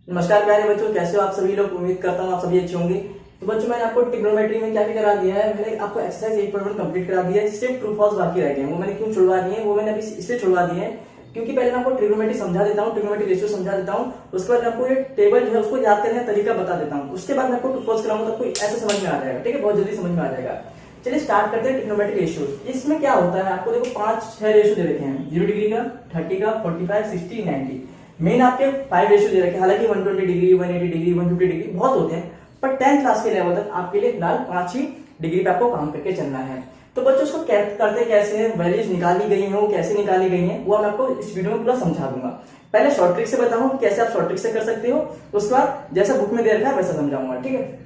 नमस्कार प्यारे बच्चों, कैसे हो आप सभी लोग। उम्मीद करता हूँ आप सभी अच्छे होंगे। तो बच्चों, मैंने आपको ट्रिग्नोमेट्री में क्या क्या करा दिया है। मैंने आपको एक्सरसाइज 8.1 कंप्लीट करा दिया है। सिर्फ ट्रू फॉल्स बाकी रह गए हैं। वो मैंने क्यों छुड़वा दिए हैं, वो मैंने अभी इसलिए छुड़वा दिए हैं क्योंकि पहले मैं आपको ट्रिग्नोमेट्री समझा देता हूँ, ट्रिग्नोमेट्री रेशियो समझा देता हूँ। उसके बाद आपको ये टेबल जो है उसको याद करने का तरीका बता देता हूँ। उसके बाद मैं आपको ट्रू फॉल्स कराऊंगा, तो आपको ऐसे समझ में आ जाएगा। ठीक है, बहुत जल्दी समझ में आ जाएगा। चलिए स्टार्ट करते हैं ट्रिग्नोमेट्री रेशियोज। इसमें क्या होता है, आपको देखो 5-6 रेशियो दे रखे हैं। 0 डिग्री का, 30 का, 45, 60, 90। मेन आपके 5 रेशियो दे रखे हैं। हालांकि 120 डिग्री, 180 डिग्री, 150 डिग्री बहुत होते हैं, पर 10th क्लास के लेवल तक आपके लिए फिलहाल 5 ही डिग्री पे आपको काम करके चलना है। तो बच्चों उसको करते कैसे हैं, वैल्यूज निकाली गई हैं, वो कैसे निकाली गई हैं, वो मैं आपको इस वीडियो में पूरा समझा दूंगा। पहले शॉर्ट ट्रिक से बताऊं कैसे आप शॉर्ट ट्रिक से कर सकते हो, उसके बाद जैसा बुक में दे रखा है वैसा समझाऊंगा। ठीक है,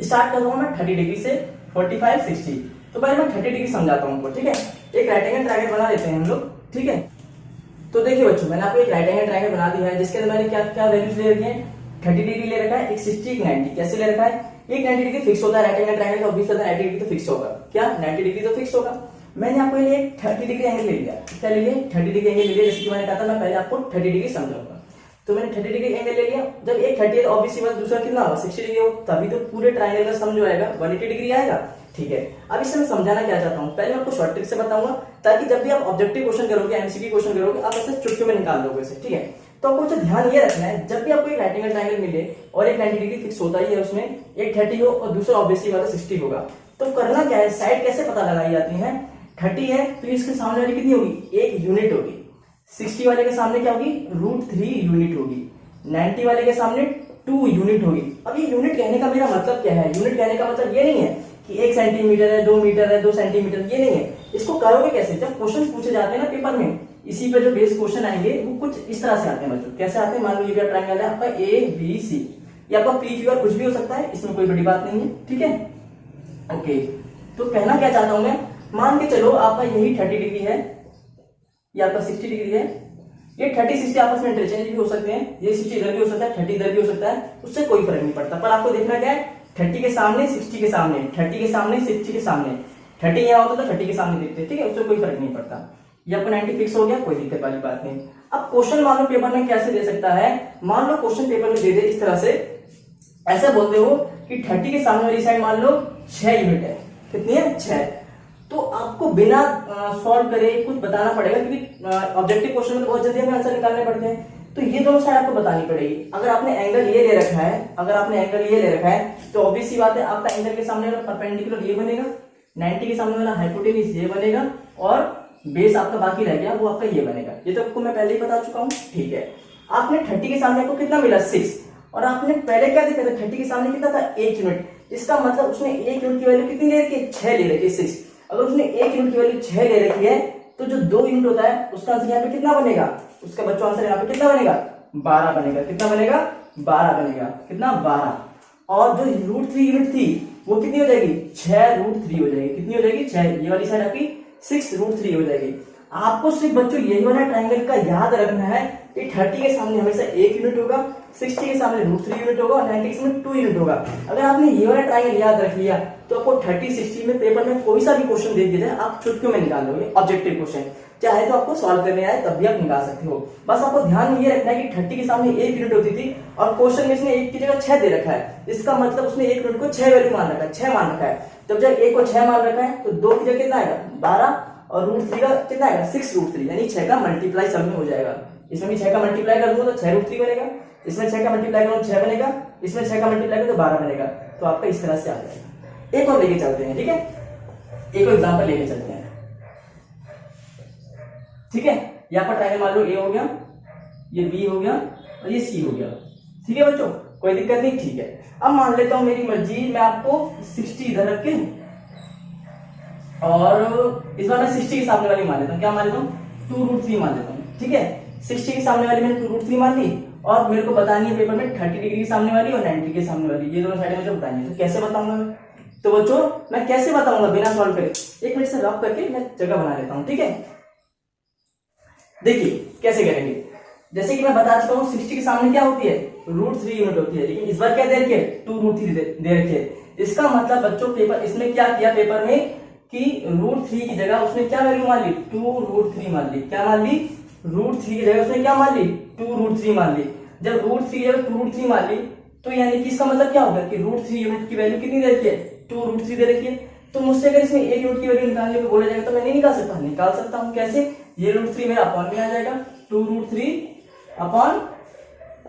स्टार्ट करूंगा मैं 30 डिग्री से 45, 60। तो पहले मैं 30 डिग्री समझाता हूँ। ठीक है, एक राइट एंगल ट्रायंगल बना लेते हैं हम लोग। ठीक है, तो देखिए बच्चों, मैंने आपको एक राइट एंगल ट्रायंगल बना दिया है जिसके अंदर मैंने क्या क्या वैल्यूज ले रखी है। 30 डिग्री ले रखा है, एक 60, एक 90। कैसे ले रखा है, एक 90 डिग्री फिक्स होता है राइट एंगल ट्रायंगल का, ऑब्वियस होता है 90 डिग्री तो फिक्स होगा। क्या 90 डिग्री तो फिक्स होगा। मैंने आपको ये 30 डिग्री एंगल ले लिया। क्या ले लिया, 30 डिग्री एंगल ले लिया। जैसे कि मैंने कहा था, मैं पहले आपको 30 डिग्री समझाऊंगा। तो मैंने 30 डिग्री एंगल ले लिया। जब एक 30 है तो ऑब्वियसली बात दूसरा कितना होगा, 60 डिग्री हो, तभी तो पूरे ट्रायंगल का सम जो आएगा 180 डिग्री आएगा। ठीक है, अब इससे मैं समझाना क्या चाहता हूँ, पहले मैं आपको शॉर्ट ट्रिक से बताऊंगा ताकि जब भी आप ऑब्जेक्टिव क्वेश्चन करोगे, एमसीक्यू क्वेश्चन करोगे, आप ऐसे चुटकी में निकाल दोगे इसे। ठीक है, तो आपको जो ध्यान ये रखना है, जब भी आपको एक राइट एंगल ट्रायंगल मिले और एक 90 डिग्री फिक्स होता ही है, उसमें एक 30 हो और दूसरा ऑब्वियसली वाला 60 होगा, तो करना क्या है, साइड कैसे पता लगाई जाती है। 30 है तो इसके सामने वाली कितनी होगी, 1 यूनिट होगी। 60 वाले के सामने क्या होगी, √3 यूनिट होगी। 90 वाले के सामने 2 यूनिट होगी। अब ये यूनिट कहने का मेरा मतलब क्या है, यूनिट कहने का मतलब ये नहीं है कि 1 सेंटीमीटर है, 2 मीटर है, 2 सेंटीमीटर, ये नहीं है। इसको करोगे कैसे, जब क्वेश्चन पूछे जाते हैं ना पेपर में, इसी पे जो बेस क्वेश्चन आएंगे वो कुछ इस तरह से आते हैं बच्चों। कैसे आते हैं, मान लो ये ट्रायंगल है आपका ABC, या आपका PQ कुछ भी हो सकता है, इसमें कोई बड़ी बात नहीं है। ठीक है, ओके। तो कहना क्या चाहता हूं मैं, मान के चलो आपका यही 30 डिग्री है, ये आपका 60 डिग्री है। ये 30, 60 आपस में इंटरचेंज भी हो सकते हैं। ये 60 इधर भी हो सकता है, 30 इधर भी हो सकता है, उससे कोई फर्क नहीं पड़ता। पर आपको देखना क्या है, 30 के सामने 60 के सामने, 30 के सामने 60 के सामने, 30 यहाँ होता तो 30 के सामने देखते हैं। ठीक है, उससे कोई फर्क नहीं पड़ता। ये आपको 90 फिक्स हो गया, कोई दिक्कत वाली बात नहीं। अब क्वेश्चन मान लो पेपर में कैसे दे सकता है, मान लो क्वेश्चन पेपर में दे दे इस तरह से, ऐसे बोलते हो कि 30 के सामने वाली साइड मान लो 6 यूनिट है। कितनी है, 6। तो आपको बिना सॉल्व करे कुछ बताना पड़ेगा, क्योंकि ऑब्जेक्टिव क्वेश्चन में बहुत जल्दी हमें आंसर निकालने पड़ते हैं। तो ये दोनों साइड आपको बतानी पड़ेगी। अगर आपने एंगल ये ले रखा है, अगर आपने एंगल ये ले रखा है, तो ऑब्वियस सी बात है आपका एंगल के सामने वाला परपेंडिकुलर ये बनेगा, 90 के सामने वाला हाइपोटेन्यूज ये बनेगा, और बेस आपका बाकी रह गया वो आपका ये बनेगा। ये तो आपको मैं पहले ही बता चुका हूँ। ठीक है, आपने 30 के सामने आपको कितना मिला, 6, और आपने पहले क्या देखा था, 30 के सामने कितना था, 1 यूनिट। इसका मतलब उसने 1 यूनिट की वैल्यू कितनी ले रखी है, 6 ले रखी है, 6। अगर उसने 1 यूनिट की वैल्यू 6 ले रखी है, तो जो 2 यूनिट होता है उसका आंसर यहाँ पे कितना बनेगा, उसका बच्चों आंसर यहाँ पे कितना बनेगा, 12 बनेगा। कितना बनेगा, 12 बनेगा। कितना, 12। और जो √3 यूनिट थी वो कितनी हो जाएगी, 6√3 हो जाएगी। कितनी हो जाएगी, 6। ये वाली साइड आपकी 6√3 हो जाएगी। आपको सिर्फ बच्चों यही वाला ट्रायंगल का याद रखना है कि 30 के सामने हमेशा 1 यूनिट होगा, 60 के सामने √3 यूनिट होगा, और 90 के सामने 2 यूनिट होगा। अगर आपने ये वाला ट्रायंगल याद रख लिया तो आपको 30, 60 में पेपर में कोई सा भी क्वेश्चन दे दिया जाए आप चुटकियों में निकाल लोगे। ऑब्जेक्टिव क्वेश्चन चाहे तो आपको सॉल्व करने आए तब भी आप निकाल सकते हो। बस आपको ध्यान ये रखना है कि 30 के सामने 1 यूनिट होती थी, और क्वेश्चन में इसने 1 की जगह 6 दे रखा है। इसका मतलब उसने 1 यूनिट को 6 वैल्यू मान रखा है, 6 मान रखा है। जब 1 को 6 मान रखा है तो 2 की जगह कितना आएगा, 12, और √3 का कितना आएगा, 6√3, यानी 6 का मल्टीप्लाई सब में हो जाएगा। इसमें भी 6 का मल्टीप्लाई कर दूंगा तो 6√3 बनेगा, इसमें 6 का मल्टीप्लाई करूँ 6 बनेगा, इसमें 6 का मल्टीप्लाई करूँ तो 12 बनेगा। तो आपका इस तरह से आ जाएगा। एक और लेके चलते हैं। ठीक है, एक और एग्जाम्पल लेके चलते हैं। ठीक है, यहाँ पर ट्रायंगल मान लो A हो गया, ये B हो गया, और ये C हो गया। ठीक है बच्चों, कोई दिक्कत नहीं। ठीक है, अब मान लेता हूं मेरी मर्जी, मैं आपको 60 इधर रख के, और इस बार मैं 60 के सामने वाली मान लेता हूँ। क्या मान लेता हूँ, 2√3 मान लेता हूँ। ठीक है, 60 के सामने वाली मैंने 2√3 मान ली, और मेरे को बतानी है पेपर में 30 डिग्री के सामने वाली और 90 के सामने वाली, ये दोनों साइड मुझे बतानी है। तो कैसे बताऊंगा मैं, तो बच्चों मैं कैसे बताऊंगा बिना सॉल्व करे, एक मिनट से रफ करके मैं जगह बना लेता हूँ। ठीक है, देखिए कैसे करेंगे। जैसे कि मैं बता चुका हूँ 60 के सामने क्या होती है, √3 यूनिट होती है, लेकिन इस बार क्या दे रखी है, 2√3 दे रखी है। इसका मतलब बच्चों पेपर इसमें क्या किया पेपर में कि √3 की जगह उसने क्या वैल्यू मान ली, 2√3 मान ली। क्या मान ली, √3 की जगह उसने क्या मान ली, 2√3 मान ली। जब √3 जब 2√3 मान ली तो यानी कि इसका मतलब क्या होगा कि √3 यूनिट की वैल्यू कितनी दे रखी है, 2√3 दे रखी है। तो मुझसे अगर इसमें 1 यूनिट की वैल्यू निकालने को बोला जाएगा तो मैं नहीं निकाल सकता हूँ। कैसे? ये √3 मेरा अपॉन में आ जाएगा, 2√3 अपॉन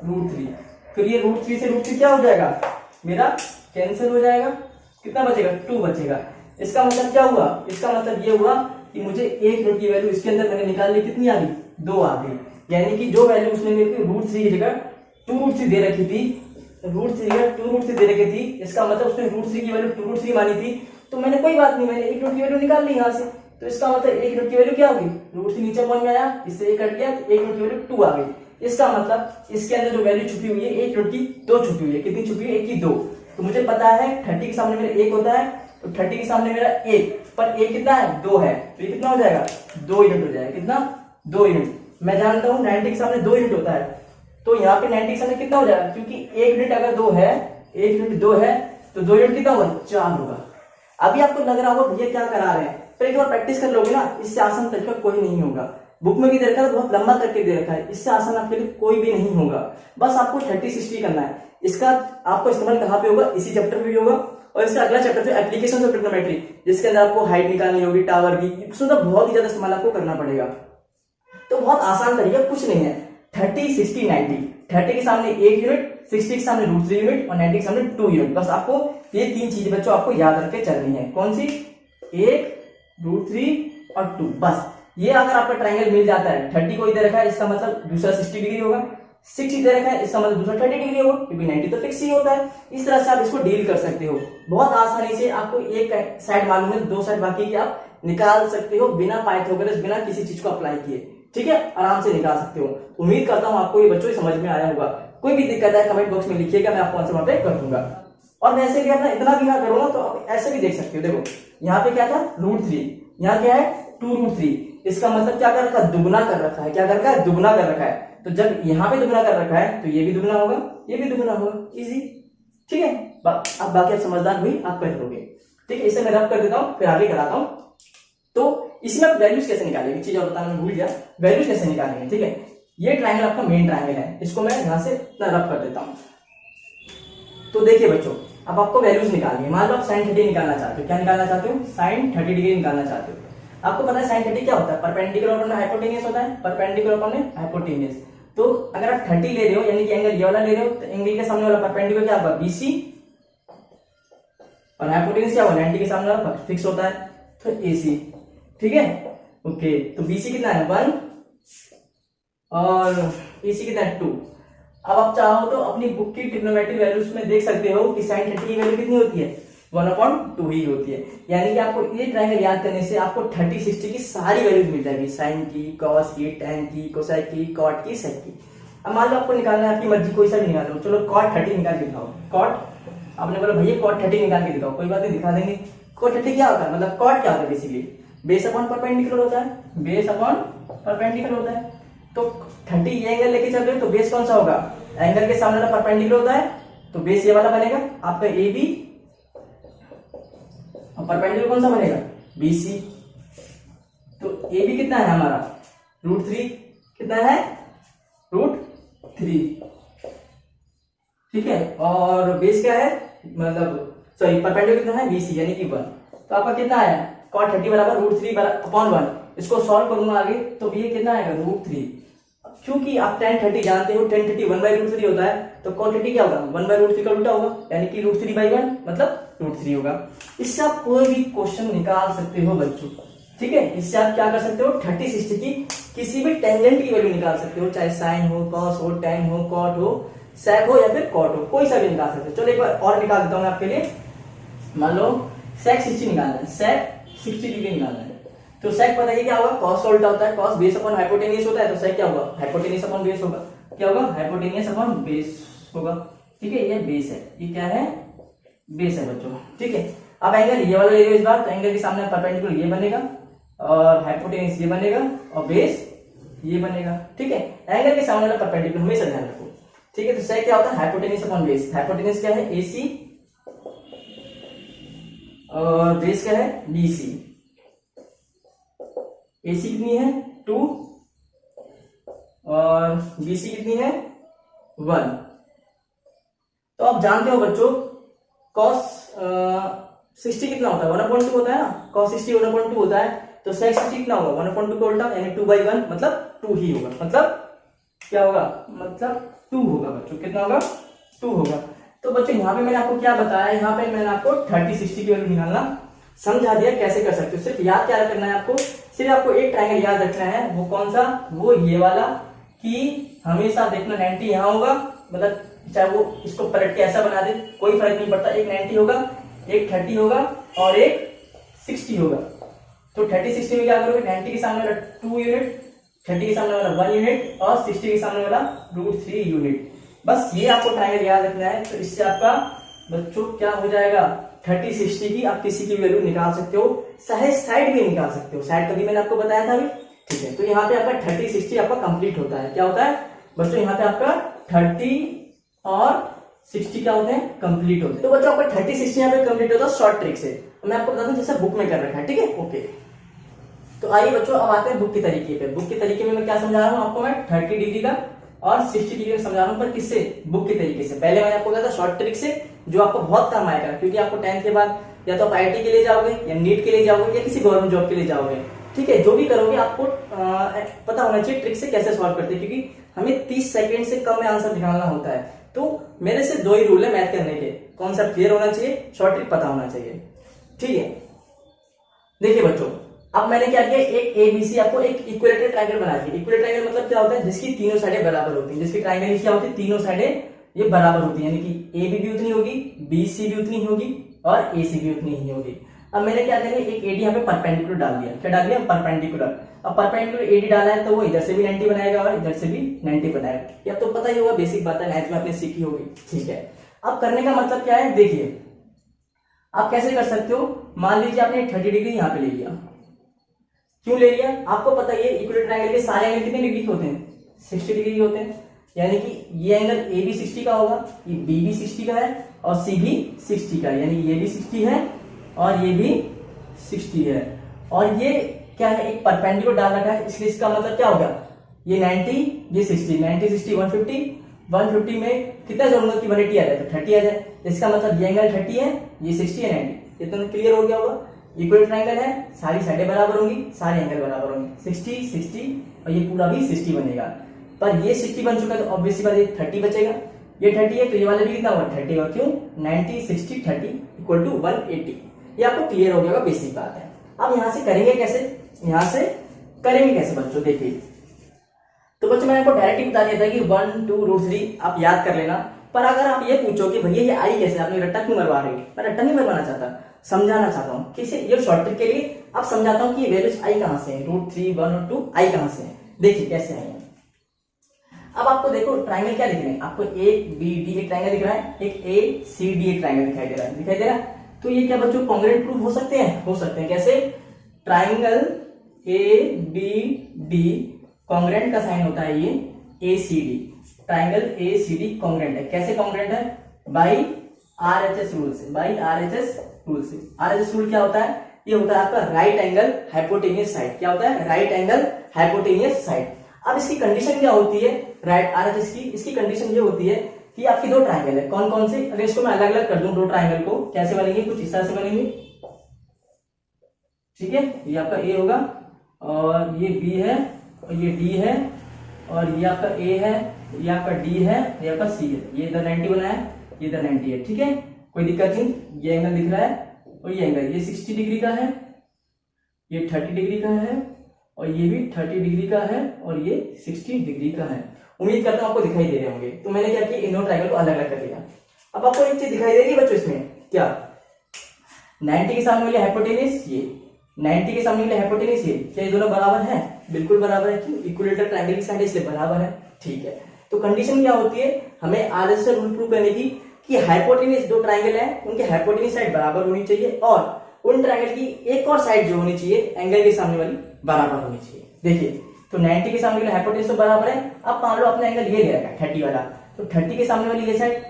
√3, फिर ये √3 से √3 क्या हो जाएगा मेरा कैंसिल हो जाएगा, कितना बचेगा 2 बचेगा। इसका मतलब क्या हुआ, इसका मतलब ये हुआ कि मुझे 1 यूनिट की वैल्यू इसके अंदर मैंने निकाल ली, कितनी आ गई 2 आ गई। यानी कि जो वैल्यू उसने मेरे को √3 की जगह 2√3 दे रखी थी, √3 की जगह 2√3 दे रखी थी, इसका मतलब उसने √3 की वैल्यू 2√3 मानी थी। तो मैंने कोई बात नहीं, मैंने 1 यूनिट की वैल्यू निकाल ली यहाँ से। तो इसका मतलब 1 यूनिट की वैल्यू क्या होगी, √3 नीचे अपॉन में आया, इससे 1 कट गया तो 1 यूनिट की वैल्यू 2 आ गई। इसका मतलब इसके अंदर जो वैल्यू छुपी हुई है 1 यूनिट की 2 छुपी हुई है। कितनी छुपी है, 1 की 2। तो मुझे पता है 30 के सामने मेरा 1 होता है, तो 30 के सामने मेरा 1, पर 1 कितना है 2 है, तो ये कितना हो जाएगा 2 यूनिट हो जाएगा। कितना 2 यूनिट। मैं जानता हूँ 90 के सामने 2 यूनिट होता है, तो यहाँ पे 90 के सामने कितना हो जाएगा, क्योंकि 1 यूनिट अगर 2 है, 1 यूनिट 2 है तो 2 यूनिट कितना होगा 4 होगा। अभी आपको लग रहा होगा भैया क्या करा रहे हैं, पर एक बार प्रैक्टिस कर लोगे ना, इससे आसान तरीका कोई नहीं होगा। बुक में भी दे रखा है, बहुत लंबा करके दे रखा है, इससे आसान आपके लिए कोई भी नहीं होगा। बस आपको 30-60 करना है। इसका आपको इस्तेमाल कहाँ पे होगा, इसी चैप्टर में भी होगा, और इसका अगला चैप्टर जो एप्लीकेशन ऑफ ट्रिग्नोमेट्री, जिसके अंदर आपको हाइट निकालनी होगी टावर की, उसमें तो बहुत ही ज्यादा इस्तेमाल आपको करना पड़ेगा। तो बहुत आसान तरीका कुछ नहीं है, 30, 60, 90। 30 के सामने 1 यूनिट, 60 के सामने √3 यूनिट और 90 के सामने 2 यूनिट। बस आपको ये 3 चीजें बच्चों आपको याद रख के चलनी है। कौन सी, 1, √3 और 2। बस ये अगर आपका ट्रायंगल मिल जाता है, 30 को इधर रखा है इसका मतलब दूसरा 60 डिग्री होगा, 60 इधर रखा है इसका मतलब दूसरा 30 डिग्री होगा, क्योंकि 90 तो फिक्स ही होता है। इस तरह से आप इसको डील कर सकते हो बहुत आसानी से। आपको एक साइड मालूम है, 2 साइड बाकी की आप निकाल सकते हो बिना पाइथागोरस, बिना किसी चीज को अप्लाई किए। ठीक है, आराम से निकाल सकते हो। उम्मीद करता हूं आपको ये बच्चों समझ में आया होगा। कोई भी दिक्कत है कमेंट बॉक्स में लिखिएगा, मैं आपको आंसर वहां पे कर दूंगा। और वैसे भी अपना इतना भी ना करो ना, तो आप ऐसे भी देख सकते हो। देखो यहाँ पे क्या था √3, यहाँ क्या है 2√3, इसका मतलब क्या कर रखा है, दुगुना कर रखा है। क्या कर रखा है, दुगुना कर रखा है। तो जब यहाँ पे दुगुना कर रखा है तो ये भी दुगुना होगा, ये भी दुगुना होगा, इजी। ठीक है, अब बाकी आप समझदार हुई, आप कर लोगे। ठीक है, इसे मैं रब कर देता हूँ, फिर आगे कराता हूँ। तो इसमें आप वैल्यूज कैसे निकालेंगे, चीज और बताना मैं भूल गया, वैल्यूज कैसे निकालेंगे। ठीक है, ये ट्रायंगल आपका मेन ट्रायंगल है, इसको मैं यहां से रब कर देता हूं। तो देखिए बच्चों, अब आपको वैल्यूज निकालनी है। मान लो आप sin 30 निकालना चाहते हो। क्या निकालना चाहते हो, sin 30 डिग्री निकालना चाहते हो। आपको पता है sin 30 क्या होता है, परपेंडिकुलर अपॉन हाइपोटेनियस होता है, परपेंडिकुलर अपॉन हाइपोटेनियस। तो अगर आप 30 ले रहे हो, यानी कि एंगल ये वाला ले रहे हो, तो एंगल के सामने वाला परपेंडिकुलर क्या होगा BC, और हाइपोटेनियस क्या होगा 90 के सामने वाला फिक्स होता है, तो AC। ठीक है, ओके। तो BC कितना है 1 और AC कितना है 2। अब आप चाहो तो अपनी बुक की ट्रिग्नोमेट्री वैल्यूज में देख सकते हो कि sin 30 की वैल्यू कितनी होती है 1/2 ही होती है। यानी कि आपको ये ट्रायंगल याद करने से आपको 30, 60 की सारी वैल्यूज मिल जाएगी, साइन की, कॉस की, tan की, कोसाइक की, कॉट की, सेक की। अब मान लो आपको निकालना है, आपकी मर्जी कोई सा भी निकाल लो। चलो cot 30 निकाल के दिखाओ। cot, आपने बोला भैया cot 30 निकाल के दिखाओ, कोई बात नहीं दिखा देंगे। cot 30 क्या होता है, मतलब cot क्या होता है, बेसिकली बेस अपॉन परपेंडिकुलर होता है, बेस अपॉन परपेंडिकुलर होता है। तो 30 ये एंगल लेके चल रहे हो तो बेस कौन सा होगा, एंगल के सामने वाला परपेंडिकुलर होता है, तो बेस ये वाला बनेगा आपका AB, और परपेंडिकुलर कौन सा बनेगा BC। तो AB कितना है हमारा √3, कितना है √3। ठीक है, और बेस क्या है, मतलब सॉरी परपेंडिकुलर कितना है BC, यानी कि 1। तो आपका कितना है cot 30 बराबर √3/1। इसको सॉल्व करूंगा आगे, तो ये कितना आएगा √3। क्योंकि आप tan 30 जानते हो, tan 30 1/√3 होता है, तो cot 30 क्या होगा 1/√3 का उल्टा होगा, यानी कि √3/1 मतलब √3 होगा। इससे आप कोई भी क्वेश्चन निकाल सकते हो बच्चों। ठीक है, इससे आप क्या कर सकते हो, 30, 60 की किसी भी टेंजेंट की वैल्यू निकाल सकते हो, चाहे साइन हो, कॉस हो, tan हो, कॉट हो, sec हो या फिर कॉट हो, कोई सा भी निकाल सकते हो। चलो एक बार और निकाल देता हूं आपके लिए। मान लो sec 60 निकालना है, sec 60 डिग्री निकालना है, तो sec पता है क्या होगा, cos का उल्टा होता है, cos बेस अपॉन हाइपोटेनियस होता है, तो sec क्या होगा हाइपोटेनियस अपॉन बेस होगा। क्या होगा, हाइपोटेनियस अपॉन बेस होगा। ठीक है, ये बेस है, ये क्या है बेस है बच्चों। ठीक है, अब एंगल ये वाला ले लो इस बार, तो एंगल के सामने परपेंडिकुलर ये बनेगा, और हाइपोटेनियस ये बनेगा, और बेस ये बनेगा। ठीक है, एंगल के सामने वाला परपेंडिकुलर हमेशा ध्यान रखो। ठीक है, तो sec क्या होता है हाइपोटेनियस अपॉन बेस। हाइपोटेनियस क्या है AC, और बेस क्या है BC। AC कितनी है 2, और BC कितनी है 1। तो आप जानते हो बच्चों cos 60 कितना होता है, 1/2 होता है ना, cos 60 1/2 होता है, तो sec 60 कितना होगा 1/2 का उल्टा, यानी 2/1, मतलब 2 ही होगा, मतलब क्या होगा, मतलब 2 होगा बच्चों, कितना होगा 2 होगा। तो बच्चों यहाँ पे मैंने आपको क्या बताया, यहाँ पे मैंने आपको 30 60 की वैल्यू निकालना समझा दिया कैसे कर सकते हो। सिर्फ याद क्या करना है आपको, सिर्फ आपको एक ट्रायंगल याद रखना है, वो कौन सा, वो ये वाला, कि हमेशा देखना 90 यहाँ होगा, मतलब चाहे वो इसको पलट के ऐसा बना दे कोई फर्क नहीं पड़ता, एक 90 होगा, एक 30 होगा और एक 60 होगा। तो 30 60 में क्या करोगे, 90 के सामने वाला 2 यूनिट, 30 के सामने वाला 1 यूनिट और 60 के सामने वाला √3 यूनिट। बस ये आपको ट्रायंगल याद रखना है। तो इससे आपका बच्चों क्या हो जाएगा, 30 60 की आप किसी की वैल्यू निकाल सकते हो, चाहे साइड भी निकाल सकते हो, साइड कभी मैंने आपको बताया था अभी, ठीक है। तो यहाँ पे आपका 30 60 आपका कंप्लीट होता है, क्या होता है बच्चों, यहाँ पे आपका 30 और 60 क्या होते हैं, कंप्लीट होते हैं। तो बच्चों आपका 30 60 यहाँ पे कंप्लीट होता है शॉर्ट ट्रिक से। मैं आपको बता दूं जैसे बुक में कर रखा है, ठीक है, ओके। तो आइए बच्चों अब आते हैं बुक के तरीके पे। बुक के तरीके में मैं क्या समझा रहा हूँ आपको, मैं 30 डिग्री का और 60 डिग्री का समझा रहा हूँ, पर किससे, बुक के तरीके से। पहले मैंने आपको कहा था शॉर्ट ट्रिक से, जो आपको बहुत काम आएगा, क्योंकि आपको 10th के बाद या तो आप IIT के लिए जाओगे या नीट के लिए जाओगे या किसी गवर्नमेंट जॉब के लिए जाओगे, ठीक है। जो भी करोगे आपको पता होना चाहिए ट्रिक से कैसे सॉल्व करते हैं, क्योंकि हमें 30 सेकंड से कम में आंसर निकालना होता है। तो मेरे से 2 ही रूल है मैथ करने के, कॉन्सेप्ट क्लियर होना चाहिए, शॉर्ट ट्रिक पता होना चाहिए, ठीक है। देखिए बच्चों, अब मैंने क्या किया, एक ABC आपको एक इक्विलेटरल ट्रायंगल बना दिया। इक्विलेटरल ट्रायंगल मतलब क्या होता है, जिसकी तीनों साइडें बराबर होती हैं, जिसकी ट्रायंगल की क्या होती है, तीनों साइडें ये बराबर होती है, यानी कि AB भी उतनी होगी, BC भी उतनी होगी और AC भी उतनी ही होगी। अब मैंने क्या किया, एक AD यहाँ पे परपेंडिकुलर डाल दिया, क्या डाल दिया, परपेंडिकुलर। अब परपेंडिकुलर AD डाला है तो वो इधर से भी 90 बनाएगा और इधर से भी 90 बनाएगा, या तो पता ही होगा, बेसिक बात है, मैथ में आपने सीखी होगी, ठीक है। अब करने का मतलब क्या है, देखिए आप कैसे कर सकते हो। मान लीजिए आपने 30 डिग्री यहाँ पे ले लिया, क्यों ले लिया, आपको पता है इक्विलेटरल ट्रायंगल के सारे एंगल कितने डिग्री के होते हैं, 60 डिग्री होते हैं, यानी कि ये एंगल AB 60 का होगा, ये B भी 60 का है और C भी 60 का है, यानी ये भी 60 है और ये भी 60 है। और ये क्या है, एक परपेंडिकुलर डाल रखा है, इसलिए इसका मतलब क्या होगा, ये 90 ये 60, 90 60 150 में कितना जरूरत की 180 आ जाए तो 30 आ जाए, इसका मतलब ये एंगल 30 है, ये 60 है 90, इतना क्लियर हो गया होगा। इक्विलेटरल ट्रायंगल है, सारी साइडें बराबर होंगी, सारे एंगल बराबर होंगे, 60 60 और ये पूरा भी 60 बनेगा। पर ये 60 बन चुका है तो ऑब्वियसली बात ये 30 बचेगा, ये 30 है तो ये वाला भी कितना होगा 30 होगा, क्यों 90 60 30 इक्वल टू 180। ये आपको क्लियर हो गया, बेसिक बात है। अब यहां से करेंगे कैसे, यहां से करेंगे कैसे बच्चों, देखिए। तो बच्चों मैंने आपको डायरेक्ट ही बता दिया था कि 1 2 √3 आप याद कर लेना। पर अगर आप ये पूछो कि भैया ये आई कैसे, आपने रट्टा क्यों मरवा रहे हो, मैं रट्टा नहीं मरवाना चाहता, समझाना चाहता हूँ कि ये शॉर्ट ट्रिक के लिए आप समझाता हूँ कि वैल्यूज आई कहां से है, √3 1 और 2 आई कहां से है, देखिए कैसे आई है। अब आपको देखो ट्रायंगल क्या दिख रहे हैं, आपको ABD एक ट्रायंगल दिख रहा है, एक ACD एक ट्रायंगल दिखाई दे रहा है, दिखाई दे रहा है। तो ये क्या बच्चों कॉन्ग्रुएंट प्रूफ हो सकते हैं, हो सकते हैं। कैसे, ट्रायंगल ABD कॉन्ग्रुएंट का साइन होता है ये ACD, ट्रायंगल ACD कॉन्ग्रुएंट है। कैसे कॉन्ग्रुएंट है, बाई RHS रूल से, बाई RHS रूल से। RHS रूल क्या होता है, ये होता है आपका राइट एंगल हाइपोटेनियस साइड, क्या होता है, राइट एंगल हाइपोटेनियस साइड। अब इसकी कंडीशन क्या होती है, राइट RHS की, इसकी कंडीशन ये होती है कि आपकी 2 ट्रायंगल है, कौन कौन से, अगर इसको मैं अलग अलग कर दूं 2 ट्रायंगल को, कैसे बनेंगे, कुछ इस तरह से बनेंगे, ठीक है। ये आपका A होगा और ये B है और ये D है और ये आपका A है, ये आपका D है, ये आपका C है, ये इधर 90 बना है, ये इधर 90 है, ठीक है, कोई दिक्कत नहीं। ये एंगल दिख रहा है और ये एंगल, ये 60 डिग्री का है, ये 30 डिग्री का है और ये भी 30 डिग्री का है और ये 60 डिग्री का है। उम्मीद करता हूं आपको दिखाई दे रहे होंगे। तो मैंने क्या किया, इन दोनों ट्रायंगल को अलग अलग कर लिया। अब आपको एक चीज दिखाई दे रही है बच्चों इसमें, क्या 90 के सामने वाले हाइपोटेनियस, ये 90 के सामने वाले हाइपोटेनियस, ये क्या ये दोनों बराबर है, बिल्कुल बराबर है, क्यों इक्विलेटरल ट्रायंगल की साइड इसलिए बराबर है, ठीक है। तो कंडीशन क्या होती है, हमें RHS रूल प्रूव करने की कि हाइपोटेनियस 2 ट्रायंगल है, उनके हाइपोटेनियस साइड बराबर होनी चाहिए और उन ट्रायंगल की एक और साइड जो होनी चाहिए एंगल के सामने वाली बराबर होनी चाहिए। देखिए तो 90 के सामने वाली हाइपोटेनियस तो बराबर है। अब मान लो अपना एंगल ये ले रखा है 30 वाला, तो 30 के सामने वाली ये साइड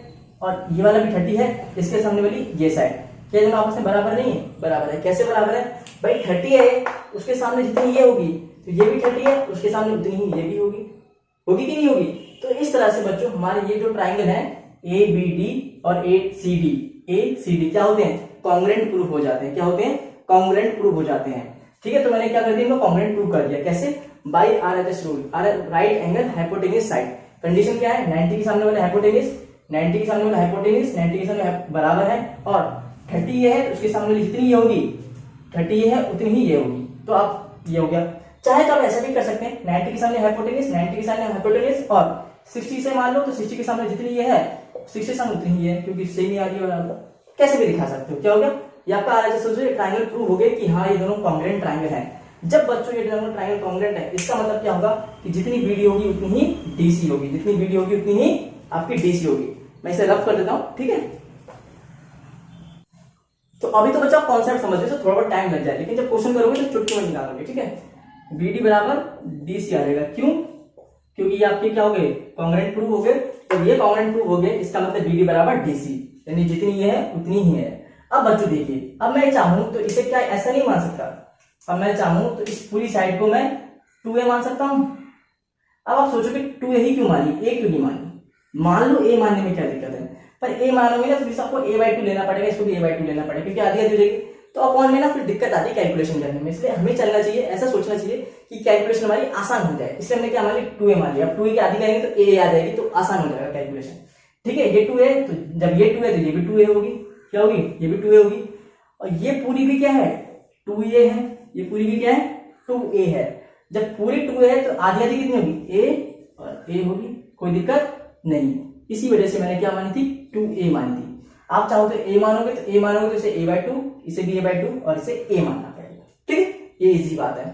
और ये वाला भी 30 है, इसके सामने वाली ये साइड, क्या दोनों आपस में बराबर नहीं है, बराबर है। कैसे बराबर है भाई, 30 है उसके सामने जितनी ये होगी तो ये भी 30 है, उसके सामने उतनी ही ये भी होगी, होगी कि नहीं होगी, तो इस तरह से बच्चों हमारे ये जो ट्राइंगल है ए बी डी और ए सी डी क्या होते हैं, कॉन्ग्रुएंट प्रूफ हो जाते हैं। क्या होते हैं, कॉन्ग्रुएंट प्रूफ हो जाते हैं। ठीक है, तो मैंने क्या कर दिया, इनको कॉन्ग्रुएंट प्रूफ कर दिया। कैसे, by RHS rule, right angle hypotenuse side. Condition क्या है, 90 के सामने वाला हाइपोटेन्यूज 90 के सामने वाला हाइपोटेन्यूज 90 के सामने बराबर है, और 30 ये है तो उसके सामने वाली जितनी ये होगी 30 ये है उतनी ही ये होगी। तो आप ये हो गया। चाहे तो आप ऐसा भी कर सकते हैं, 90 के सामने हाइपोटेन्यूज 90 के सामने हाइपोटेन्यूज और 60 से मान लो तो 60 के सामने जितनी ये है 60 के सामने उतनी ही है, क्योंकि सेम ही आ रही है। कैसे भी दिखा सकते हो। क्या हो गया, ये आपका आरएचएस ट्रायंगल प्रूव हो गया कि हाँ ये दोनों कॉन्ग्रुएंट ट्रायंगल है। जब बच्चों ये दोनों ट्रायंगल कॉन्ग्रुएंट है, इसका मतलब क्या होगा कि जितनी बीडी होगी उतनी ही डीसी होगी, जितनी बीडी होगी उतनी ही आपकी डीसी होगी। मैं इसे रफ कर देता हूं, ठीक है। तो अभी तो बच्चा कॉन्सेप्ट समझ रहे, थोड़ा बहुत टाइम लग जाए, लेकिन जब क्वेश्चन करोगे तो चुटकी में निकालोगे। ठीक है, बीडी बराबर डीसी आ जाएगा। क्यों, क्योंकि ये आपके क्या हो गए, कॉन्ग्रुएंट प्रूव हो गए। तो ये कॉन्ग्रुएंट प्रूव हो गए, इसका मतलब बीडी बराबर डीसी, यानी जितनी ये है उतनी ही है। अब बच्चों देखिए, अब मैं चाहूं तो इसे क्या ऐसा नहीं मान सकता, अब मैं चाहूं तो इस पूरी साइड को मैं 2a मान सकता हूं। अब आप सोचो कि 2a ही क्यों मानी, a क्यों नहीं मानी। मान लो a मानने में क्या दिक्कत है, पर a मानोगे ना तो फिर आपको a/2 लेना पड़ेगा, इसको भी a/2 लेना पड़ेगा, क्योंकि आधी आधी हो जाएगी। तो अपॉन में ना फिर दिक्कत आती है कैलकुलेशन करने में। इसलिए हमें चलना चाहिए, ऐसा सोचना चाहिए कि कैलकुलेशन हमारी आसान हो जाए। इसलिए हमने क्या मान लिया, 2a मान लिया। अब 2a की आधी करेंगे तो a आ जाएगी, तो आसान हो जाएगा कैलकुलेशन। ठीक है, ये 2 है, तो जब ये 2 है तो ये भी 2a होगी। क्या होगी, ये भी 2a होगी। और ये पूरी भी क्या है, 2a है। ये पूरी भी क्या है, 2a है। जब पूरी 2a है तो आधी आधी कितनी होगी, a और a होगी, कोई दिक्कत नहीं। इसी वजह से मैंने क्या मानी थी, 2a मानी थी। आप चाहो तो a मानोगे तो इसे a/2, इसे भी a/2 और इसे a मानना पड़ेगा। ठीक है, ये इजी बात है।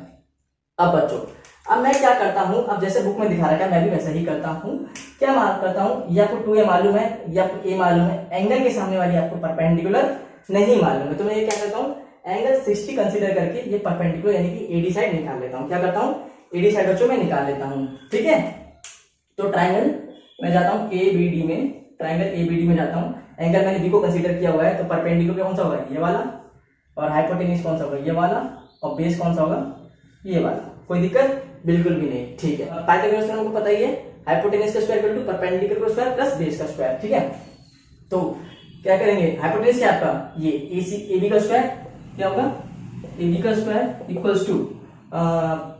अब बच्चों, अब मैं क्या करता हूं, अब जैसे बुक में दिखा रखा है मैं भी वैसा ही करता हूं। क्या करता हूं, या आपको 2a मालूम है या आपको a मालूम है, एंगल के सामने वाली आपको परपेंडिकुलर नहीं मालूम है, तो मैं ये क्या करता हूं, एंगल 60 कंसीडर करके ये परपेंडिकुलर यानी कि एडी साइड निकाल लेता हूं। क्या करता हूं, एडी साइड बच्चों में निकाल लेता हूं। ठीक है, तो ट्राइंगल मैं जाता हूं एबीडी में, ट्राइंगल एबीडी में जाता हूं। एंगल मैंने बी को कंसीडर किया हुआ है, तो परपेंडिकुलर कौन सा होगा, ये वाला, और हाइपोटेन्यूज कौन सा होगा, ये वाला, और बेस कौन सा होगा, ये वाला। कोई दिक्कत बिल्कुल भी नहीं। ठीक है, पाइथागोरस थ्योरम को पता ही है, हाइपोटेन्यूज का स्क्वायर इक्वल टू परपेंडिकुलर का स्क्वायर प्लस बेस का स्क्वायर। ठीक है, तो क्या करेंगे, हाइपोटेन्यूज क्या आपका, ये एबी का स्क्वायर क्या होगा, एबी का स्क्वायर इक्वल्स टू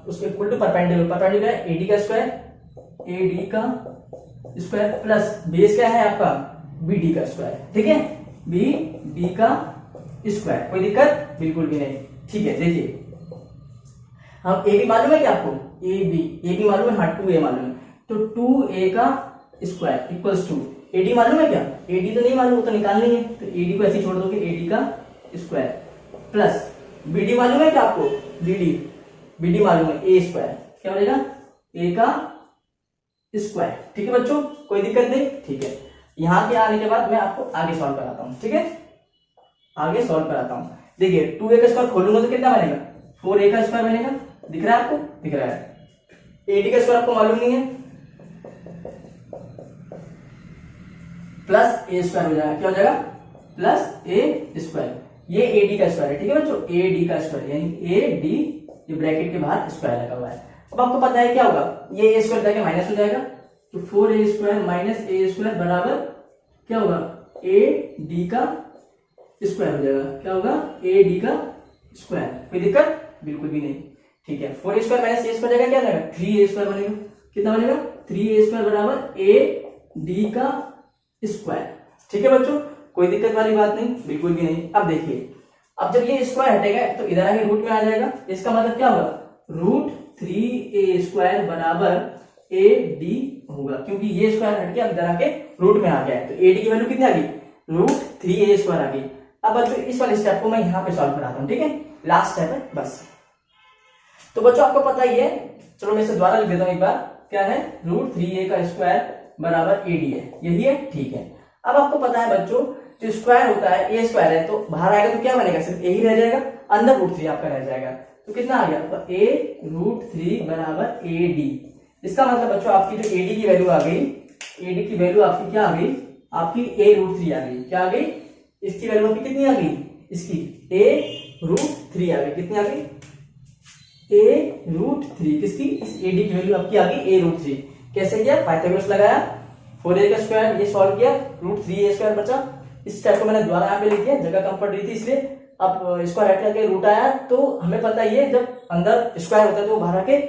उसके इक्वल टू परपेंडिकुलर एडी का स्क्वायर, एडी का स्क्वायर प्लस बेस क्या है आपका, बीडी का स्क्वायर। ठीक है, बी का स्क्वायर। कोई दिक्कत बिल्कुल भी नहीं। ठीक है, देखिए हम ए बी मालूम है क्या आपको, ए बी मालूम है, हाँ 2a मालूम है, तो 2a का स्क्वायर इक्वल्स टू एडी मालूम है क्या, एडी तो नहीं मालूम, तो निकालनी है, तो एडी को ऐसे ही छोड़ दोगे, एडी का स्क्वायर प्लस बीडी मालूम है क्या आपको, बीडी मालूम है, ए स्क्वायर क्या हो जाएगा, ए का स्क्वायर। ठीक है बच्चों, कोई दिक्कत नहीं। ठीक है, यहां पे आने के बाद मैं आपको आगे सॉल्व कराता हूं। ठीक है, आगे सॉल्व कराता हूं। देखिए 2a का स्क्वायर खोलूंगा तो कितना बनेगा, 4a का स्क्वायर बनेगा। दिख रहा है आपको, दिख रहा है। एडी का स्क्वायर आपको मालूम नहीं है, प्लस ए स्क्वायर हो जाएगा। क्या हो जाएगा, प्लस ए स्क्वायर। ये एडी का स्क्वायर है। ठीक है बच्चों, एडी का स्क्वायर यानी ए डी, ये ब्रैकेट के बाहर स्क्वायर लगा हुआ है। अब आपको पता है क्या होगा, ये ए स्क्वायर जाके माइनस हो जाएगा, तो 4a स्क्वायर माइनस ए स्क्वायर बराबर क्या होगा, ए डी का स्क्वायर हो जाएगा। क्या होगा, ए डी का स्क्वायर। कोई दिक्कत बिल्कुल भी नहीं। ठीक है, 4a स्क्वायर माइनस ए स्क्वायर जाएगा, क्या जाएगा, 3a स्क्वायर बनेगा। कितना बनेगा, 3a स्क्वायर बराबर ए डी का स्क्वायर। ठीक है बच्चों, कोई दिक्कत वाली बात नहीं, बिल्कुल भी नहीं। अब देखिए, अब जब ये स्क्वायर हटेगा तो इधर आके रूट में आ जाएगा। इसका मतलब क्या होगा, √3a स्क्वायर बराबर ए डी होगा, क्योंकि ये स्क्वायर हट के अब इधर आके रूट में आ गया है, तो ए डी की वैल्यू कितनी आ गई, √3a स्क्वायर आ गई। अब बच्चों इस वाले स्टेप को मैं यहाँ पे सॉल्व कराता हूँ। ठीक है, लास्ट स्टेप है बस। तो बच्चों आपको पता ही है, चलो मैं इसे दोबारा लिख देता हूँ एक बार। क्या है, √3a का स्क्वायर बराबर ए डी है, यही है। ठीक है, अब आपको पता है बच्चों, जो स्क्वायर होता है ए स्क्वायर है, तो बाहर आएगा तो क्या बनेगा, सिर्फ ए ही रह जाएगा, अंदर √3 आपका रह जाएगा। तो कितना आ गया, तो ए √3 बराबर ए डी। इसका मतलब बच्चों आपकी जो एडी की वैल्यू आ गई, एडी की वैल्यू आपकी क्या आ गई, आपकी a√3 आ गई। क्या आ गई, इसकी वैल्यू आपकी कितनी आ गई, इसकी a√3 आ गई। कितनी आ गई, a√3। किसकी, इस एडी की वैल्यू आपकी आ गई a√3। कैसे किया, पाइथागोरस लगाया, 4a का स्क्वायर ये सॉल्व किया, √3a² बचा। इस स्टेप को मैंने दोबारा यहाँ पे लिख दिया, जगह कम पड़ रही थी इसलिए। अब इसको हटा करके रूट आया, तो हमें पता ही है जब अंदर स्क्वायर होता है तो बाहर के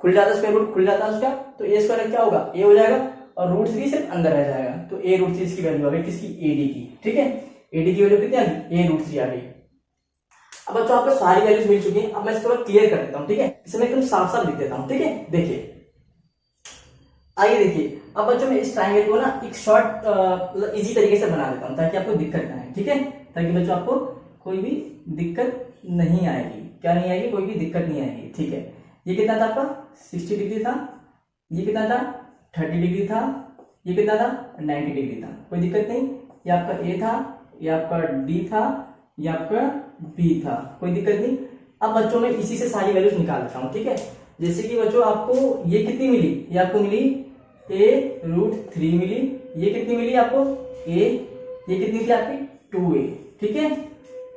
खुल जाता है, स्क्वायर रूट खुल जाता है उसका, तो a² क्या होगा, a हो जाएगा, और √3 सिर्फ अंदर रह जाएगा, तो a√3 इसकी वैल्यू आ गई, किसकी, AD की। ठीक है, AD की वैल्यू कितनी आ गई, a√3 आ गई। अब बच्चों आपको सारी वैल्यूज मिल चुकी है, अब मैं इसको क्लियर कर देता हूँ। ठीक है, इसे मैं एकदम साफ साफ लिख देता हूँ। ठीक है, देखिए, आइए देखिए, अब बच्चों मैं इस ट्रायंगल को ना एक शॉर्ट इजी तरीके से बना देता हूँ ताकि आपको दिक्कत ना आए। ठीक है, ताकि बच्चों आपको कोई भी दिक्कत नहीं आएगी, क्या नहीं आएगी, कोई भी दिक्कत नहीं आएगी। ठीक है, ये कितना था आपका 60 डिग्री था, ये कितना था 30 डिग्री था, ये कितना था 90 डिग्री था, कोई दिक्कत नहीं। ये आपका A था, ये आपका D था, ये आपका B था, कोई दिक्कत नहीं। अब बच्चों में इसी से सारी वैल्यूज निकाल लेता हूँ। ठीक है, जैसे कि बच्चों आपको ये कितनी मिली, ये आपको मिली a√3 मिली, ये कितनी मिली आपको a, ये कितनी थी आपकी 2a। ठीक है,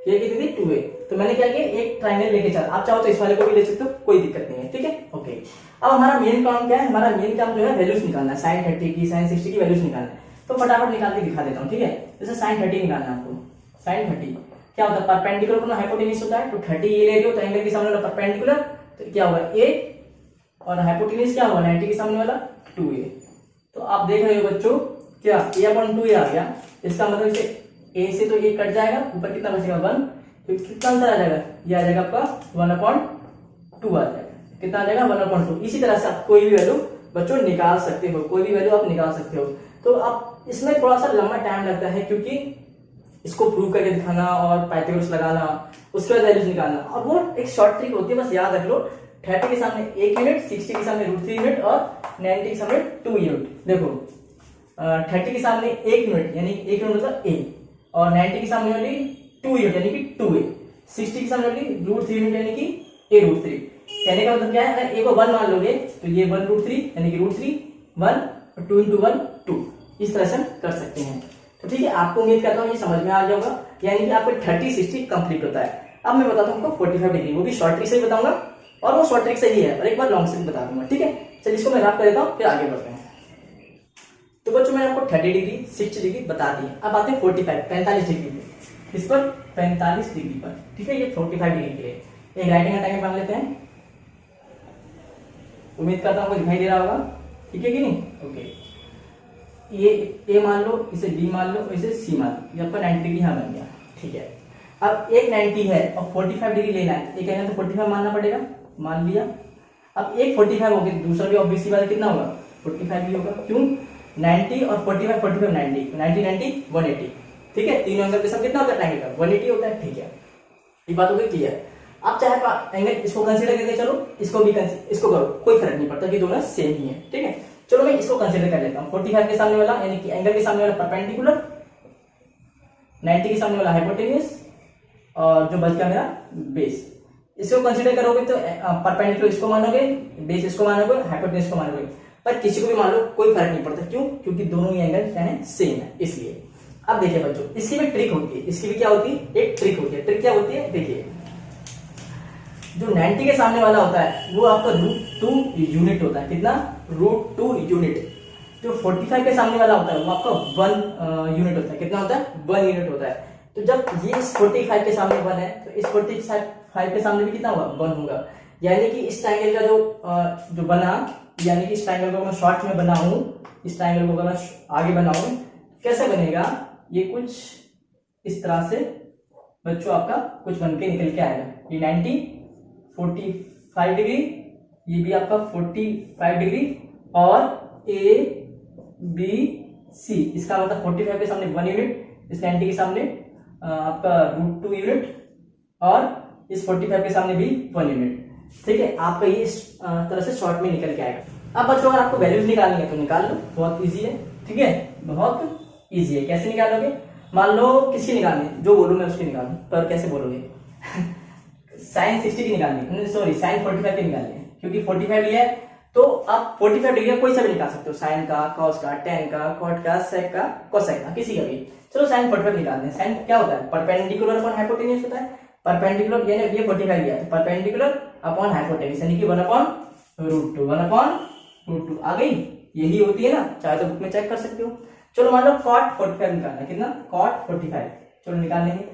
ये कितनी थी 2a। तो मैंने क्या किया, एक ट्रायंगल लेके चला, आप चाहो तो इस वाले को भी ले सकते हो, कोई दिक्कत नहीं है। ठीक है, ओके। अब हमारा मेन काम क्या है, हमारा मेन काम जो है वैल्यूज निकालना है, sin 30 की, sin 60 की वैल्यूज निकालना है। तो फटाफट निकाल के दिखा देता हूँ। ठीक है, जैसे sin 30 निकालना है आपको, sin 30 क्या होता है, परपेंडिकुलर को हाइपोटेन्यूज होता है, तो 30 ये ले रही हो तो एंगल के सामने वाला परपेंडिकुलर, तो क्या होगा a, और हाइपोटेन्यूज क्या होगा 90 के सामने वाला 2a। तो आप देख रहे हो बच्चों, क्या a/2a आ गया, इसका मतलब इसे a से तो a कट जाएगा, ऊपर कितना बचेगा 1, तो कितना आंसर आ जाएगा, ये आ जाएगा आपका 1/2 आ जाएगा, कितना आ जाएगा 1/2। इसी तरह से आप कोई भी वैल्यू बच्चों निकाल सकते हो, कोई भी वैल्यू आप निकाल सकते हो। तो आप इसमें थोड़ा सा लंबा टाइम लगता है, क्योंकि इसको प्रूव करके दिखाना और पाइथागोरस लगाना, उसके बाद वैल्यूज निकालना, और वो एक शॉर्ट ट्रिक होती है, बस याद रख लो। 30 के सामने 1 यूनिट, 60 के सामने √3 यूनिट और 90 के सामने 2 यूनिट। देखो 30 के सामने 1 यूनिट यानी 1 यूनिट मतलब a, और 90 के सामने वाली 2 यूनिट यानी कि 2a, 60 के सामने वाली √3 यूनिट यानी कि a√3। कहने का मतलब क्या है, अगर a को 1 मान लोगे तो ये 1√3 यानी कि √3 1 और 2 × 1 2, इस तरह से कर सकते हैं। तो ठीक है, आपको उम्मीद करता हूँ ये समझ में आ गया होगा, यानी कि आपको 30-60 कंप्लीट होता है। अब मैं बताता हूँ आपको 45 डिग्री, वो भी शॉर्ट ट्रिक से ही बताऊंगा, और वो शॉर्ट ट्रिक सही है, और एक बार लॉन्ग से भी बता दूंगा। ठीक है, चलिए इसको मैं रैप कर देता हूँ, फिर आगे बढ़ते हैं। तो बच्चों मैंने आपको 30 डिग्री 60 डिग्री बता दी, अब आते हैं 45 डिग्री पे, इस पर 45 डिग्री पर। ठीक है, ये 45 डिग्री के लिए एक राइटिंग का टाइम मान लेते हैं, उम्मीद करता हूँ आपको दिखाई दे रहा होगा। ठीक है कि नहीं, ओके। ये A मान लो, इसे B मान लो, इसे C मान लो, ये आपका 90 डिग्री यहाँ बन गया। ठीक है, अब एक 90 है और 45 डिग्री लेना है, एक एंगल तो 45 मानना पड़ेगा, मान लिया। अब एक 45 हो गया, दूसरा भी ऑब्वियसली बात कितना होगा 45 भी होगा, क्यों 90 और 45 45 90 180। ठीक है, तीनों एंगल के साथ कितना होता है ट्रायंगल का 180 होता है। ठीक है, ये बात हो गई क्लियर। आप चाहे एंगल इसको कंसीडर करके चलो, इसको भी इसको करो, कोई फर्क नहीं पड़ता कि दोनों सेम ही है। ठीक है, चलो मैं इसको कंसीडर कर लेता हूँ। 45 के सामने वाला यानी कि एंगल के सामने वाला परपेंडिकुलर, 90 के सामने वाला हाइपोटेन्यूज, और जो बच गया मेरा बेस। इसको कंसीडर करोगे तो परपेंडिकुलर इसको मानोगे, बेस इसको मानोगे, हाइपोटेन्यूज को मानोगे, पर किसी को भी मान लो कोई फर्क नहीं पड़ता। क्यों, क्योंकि दोनों ही एंगल क्या है सेम है, इसलिए। अब देखिए बच्चों, इसकी भी ट्रिक होती है, इसकी भी क्या होती है, एक ट्रिक होती है। ट्रिक क्या होती है, देखिए जो 90 के सामने वाला होता है वो आपका √2 यूनिट होता है, कितना √2 यूनिट। जो 45 के सामने वाला होता है वो आपका 1 यूनिट होता है, कितना होता है 1 यूनिट होता है। तो जब ये इस 45 के सामने 1 है तो इस 45 के सामने भी कितना होगा 1 होगा, यानी कि इस ट्रायंगल का जो बना, यानी कि इस ट्रायंगल को मैं शॉर्ट में बनाऊं, इस ट्रायंगल को अगर मैं आगे बनाऊं कैसे बनेगा, ये कुछ इस तरह से बच्चों आपका कुछ बन के निकल के आएगा। ये 90 45 डिग्री, ये भी आपका 45 डिग्री, और A B C, इसका मतलब 45 के सामने 1 यूनिट, इस 90 के सामने आपका √2 यूनिट, और इस 45 के सामने भी 1 यूनिट। ठीक है, आपका ये इस तरह से शॉर्ट में निकल के आएगा। अब बच्चों अगर आपको वैल्यूज निकालनी है तो निकाल लो, बहुत इजी है। ठीक है, बहुत इजी है। कैसे निकालोगे, मान लो किसकी निकालनी है, जो बोलूं मैं उसकी निकालूं, पर कैसे बोलोगे sin 60 की निकालनी, सॉरी sin 45 की निकालनी है, क्योंकि 45 लिया है तो आप 45 डिग्री का कोई सा भी निकाल सकते हो, साइन का, कॉस का, टेन का, कॉट का, सेक का, कोसाइन का, किसी का भी। चलो sin 45 निकालते हैं। साइन क्या होता है, परपेंडिकुलर अपॉन हाइपोटेन्यूज होता है। परपेंडिकुलर यानी ये 45 लिया तो परपेंडिकुलर अपॉन हाइपोटेन्यूज यानी कि 1/√2 1/√2 √2 आ गई, यही होती है ना, चाहे तो बुक में चेक कर सकते हो। चलो मान लो cot 45 निकालना है, कितना cot 45, चलो निकाल लेंगे।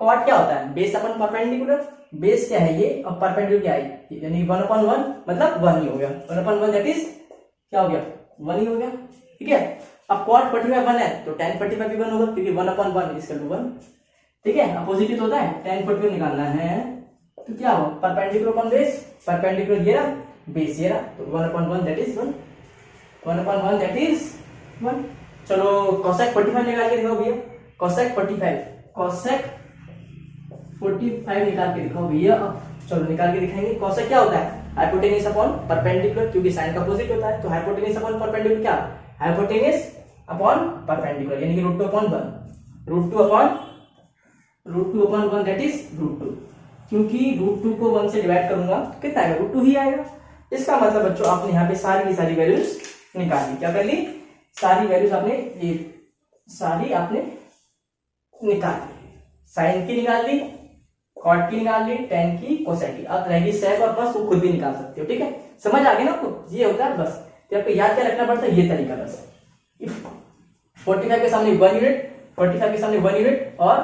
cot क्या होता है, बेस अपन परपेंडिकुलर, बेस क्या है ये और परपेंडिकुलर क्या है, यानी 1/1 मतलब 1 ही हो गया, 1/1 दैट इज क्या हो गया 1 ही हो गया, ठीक है। अब cot 45 1 है तो tan 45 भी 1 होगा, क्योंकि 1/1 इज 1, ठीक है। अपोजिट होता है, tan 45 निकालना है तो क्या हो, परपेंडिकुलर अपॉन बेस, परपेंडिकुलर ये रहा, बेस ये रहा, तो 1/1 दैट इज 1, 1/1 दैट इज 1। चलो cosec 45 निकाल के दिखाओ भैया, cosec 45, cosec 45 निकाल के दिखाओ भैया। अब चलो निकाल के दिखाएंगे। cosec क्या होता है, हाइपोटेन्यूज अपॉन परपेंडिकुलर, क्योंकि साइन का अपोजिट होता है, तो हाइपोटेन्यूज अपॉन परपेंडिकुलर क्या, हाइपोटेन्यूज अपॉन परपेंडिकुलर, यानी कि √2 अपॉन 1, √2 अपॉन 1 दैट इज √2, क्योंकि √2 को 1 से डिवाइड करूंगा तो कितना आएगा, √2 ही आएगा। इसका मतलब बच्चों आपने यहाँ पे सारी की सारी वैल्यूज निकाल ली, क्या कर ली, सारी वैल्यूज आपने ये सारी आपने निकाल ली, साइन की निकाल ली, कॉट की निकाल ली, टेन की, कोसेक की। अब रहेगी सेक और प्लस, वो खुद भी निकाल सकते हो, ठीक है। समझ आ गया ना आपको, ये होता है बस, तो आपको याद क्या रखना पड़ता है, ये तरीका बस। 45 के सामने 1 यूनिट, 45 के सामने 1 यूनिट, और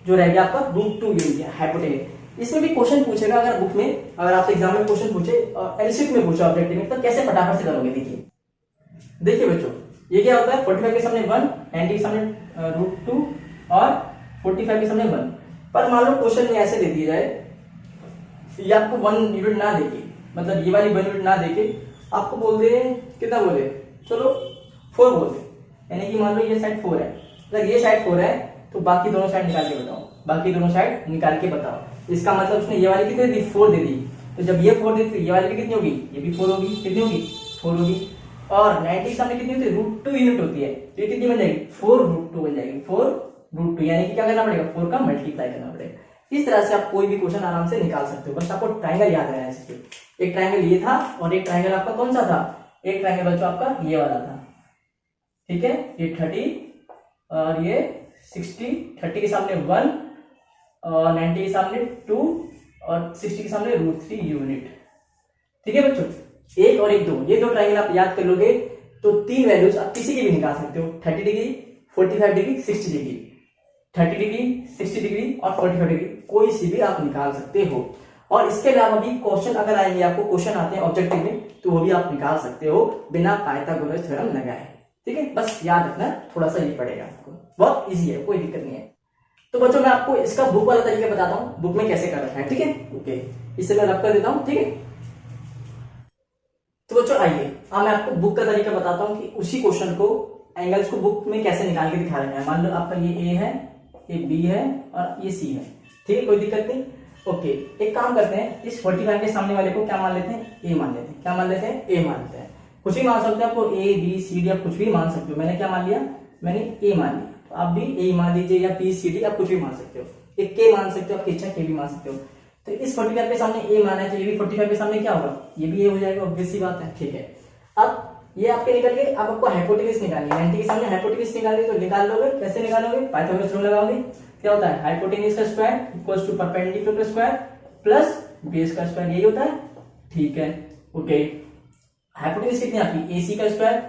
जो रह गया आपका √2 यूनिट हाइपोटेन्यूज। इसमें भी क्वेश्चन पूछेगा, अगर बुक में, अगर आपसे एग्जाम में क्वेश्चन पूछे, एलसीक्यू में पूछा ऑब्जेक्टिव में, तो कैसे फटाफट से करोगे। देखिए बच्चों, ये क्या होता है, 45 के सामने 1, 90 के सामने √2 और 45 के सामने 1। पर मान लो क्वेश्चन में ऐसे दे दिया जाए, ये आपको 1 यूनिट ना देके, मतलब ये वाली 1 यूनिट ना देके आपको बोल दे, कितना बोले, चलो 4 बोल दे, यानी कि मान लो ये साइड 4 है, अगर ये साइड 4 है तो बाकी दोनों साइड निकाल के बताओ, बाकी दोनों साइड निकाल के बताओ। इसका मतलब उसने ये वाली कितनी दे दी, 4 दे दी, तो जब ये 4 देती, ये वाली भी कितनी होगी, ये भी 4 होगी, कितनी होगी, 4 होगी। और 90 के सामने कितनी होती है, √2 यूनिट होती है, तो ये कितनी बन जाएगी, 4√2 बन जाएगी, 4√2, यानी कि क्या करना पड़ेगा, 4 का मल्टीप्लाई करना पड़ेगा। इस तरह से आप कोई भी क्वेश्चन आराम से निकाल सकते हो, बस आपको ट्रायंगल याद रहना चाहिए। एक ट्रायंगल ये था और एक ट्रायंगल आपका कौन सा था, एक ट्रायंगल बच्चों आपका ये वाला था, ठीक है, ये 30 और ये 60, 30 के सामने 1 और 90 के सामने 2 और 60 के सामने √3 यूनिट, ठीक है बच्चों। एक और एक 2, ये 2 ट्रायंगल आप याद कर लोगे तो 3 वैल्यूज आप किसी की भी निकाल सकते हो, 30 degree, 45 degree, 60 degree, 30 degree, 60 degree और 45 डिग्री, कोई सी भी आप निकाल सकते हो। और इसके अलावा भी क्वेश्चन अगर आएंगे, आपको क्वेश्चन आते हैं ऑब्जेक्टिव में, तो वो भी आप निकाल सकते हो बिना पाइथागोरस थ्योरम लगाए, ठीक है। बस याद रखना, थोड़ा सा ये पड़ेगा आपको, बहुत इजी है, कोई दिक्कत नहीं है। तो बच्चों मैं आपको इसका बुक वाला तरीका बताता हूँ, बुक में कैसे कर रखा है, ठीक है, ओके। इससे मैं रब कर देता हूँ, ठीक है। तो बच्चों आइए, अब मैं आपको बुक का तरीका बताता हूँ कि उसी क्वेश्चन को, एंगल्स को बुक में कैसे निकाल के दिखा रहे हैं। मान लो आपका ये ए है, ये बी है और ये सी है, ठीक है, कोई दिक्कत नहीं, ओके। एक काम करते हैं, इस 45 के सामने वाले को क्या मान लेते हैं, ए मान लेते हैं, क्या मान लेते हैं, ए मान लेते हैं। कुछ भी मान सकते हो, आपको ए बी सी डी आप कुछ भी मान सकते हो, मैंने क्या मान लिया, मैंने ए मान लिया, तो आप भी ए मान लीजिए, या बी सी डी आप कुछ भी मान सकते हो, एक के मान सकते हो, आपकी इच्छा के भी मान सकते हो। तो इस 45 के सामने ए माना है, तो ये भी 45 के सामने क्या होगा, ये भी ए हो जाएगा, ऑब्वियस सी बात है, ठीक है। अब ये आपके निकल गए, अब आपको हाइपोटेन्यूज निकालनी है, 90 के सामने हाइपोटेन्यूज निकालनी, तो निकाल लोगे, कैसे निकालोगे, पाइथागोरस थ्योरम लगाओगे। क्या होता है, हाइपोटेन्यूज का स्क्वायर इक्वल्स टू परपेंडिकुलर का स्क्वायर प्लस बेस का स्क्वायर, यही होता है, ठीक है, ओके। हाइपोटेन्यूज कितनी आपकी, AC का स्क्वायर,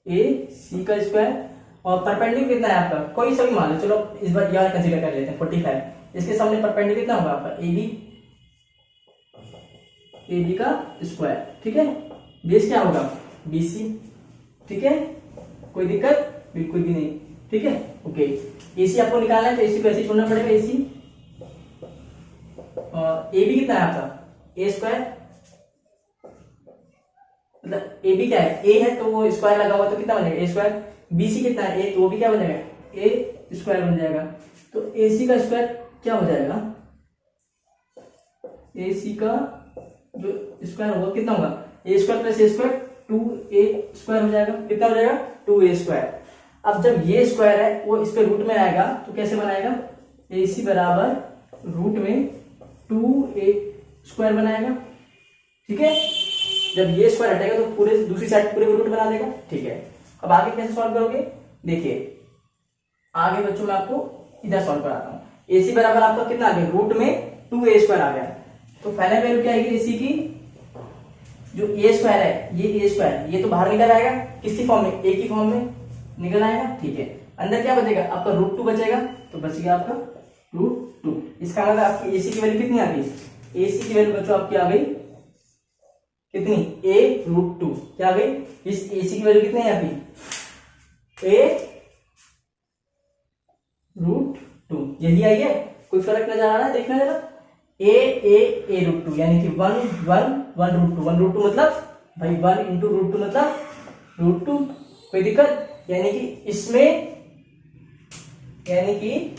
AC का स्क्वायर, और परपेंडिकुलर कितना है आपका, कोई सा भी मान लो, चलो इस बार यार कंसीडर कर लेते हैं 45, इसके सामने परपेंडिकुलर कितना होगा आपका, AB का स्क्वायर, ठीक है। बेस क्या होगा, BC, ठीक है, कोई दिक्कत बिल्कुल भी नहीं, ठीक है, ओके। AC आपको निकालना है तो AC को ऐसे छोड़ना पड़ेगा, AC, और AB कितना है आपका, A स्क्वायर, मतलब AB क्या है, A है तो वो स्क्वायर लगा हुआ तो कितना बनेगा, A स्क्वायर। BC कितना है, A, तो वो भी क्या बन जाएगा, A स्क्वायर बन जाएगा। तो AC का स्क्वायर क्या हो जाएगा, AC का जो स्क्वायर होगा कितना होगा, A square plus A square 2A square हो जाएगा, कितना हो जाएगा, 2A स्क्वायर। अब जब ये स्क्वायर है वो इसके रूट में आएगा तो कैसे बनाएगा, AC बराबर रूट में 2A स्क्वायर बनाएगा, ठीक है। जब ये स्क्वायर हटेगा तो पूरे दूसरी साइड पूरे रूट बना देगा, ठीक है। अब आगे कैसे सॉल्व करोगे, देखिए आगे बच्चों मैं आपको इधर सॉल्व कराता हूँ। AC बराबर आपका कितना आ गया, रूट में 2A स्क्वायर आ गया, तो फाइनल वैल्यू क्या आएगी AC की, जो ए स्क्वायर है, ये ए स्क्वायर, ये तो बाहर निकल आएगा, किसकी फॉर्म में, ए की फॉर्म में निकल आएगा, ठीक है। अंदर क्या बचेगा आपका, रूट 2 बचेगा, तो बच गया आपका रूट 2। इसका मतलब आपकी एसी की वैल्यू कितनी आ गई, एसी की वैल्यू बच्चों आपकी आ गई कितनी, ए रूट 2, क्या आ गई, इस एसी की वैल्यू कितनी है आपकी, ए रूट 2, यही आई है, कोई फर्क नजर आ रहा है, देखना जरा, ए रूट 2 यानी कि 1 1 रूट 2 मतलब भाई 1 इंटू रूट 2 मतलब रूट 2, कोई दिक्कत, यानी कि इसमें, यानी कि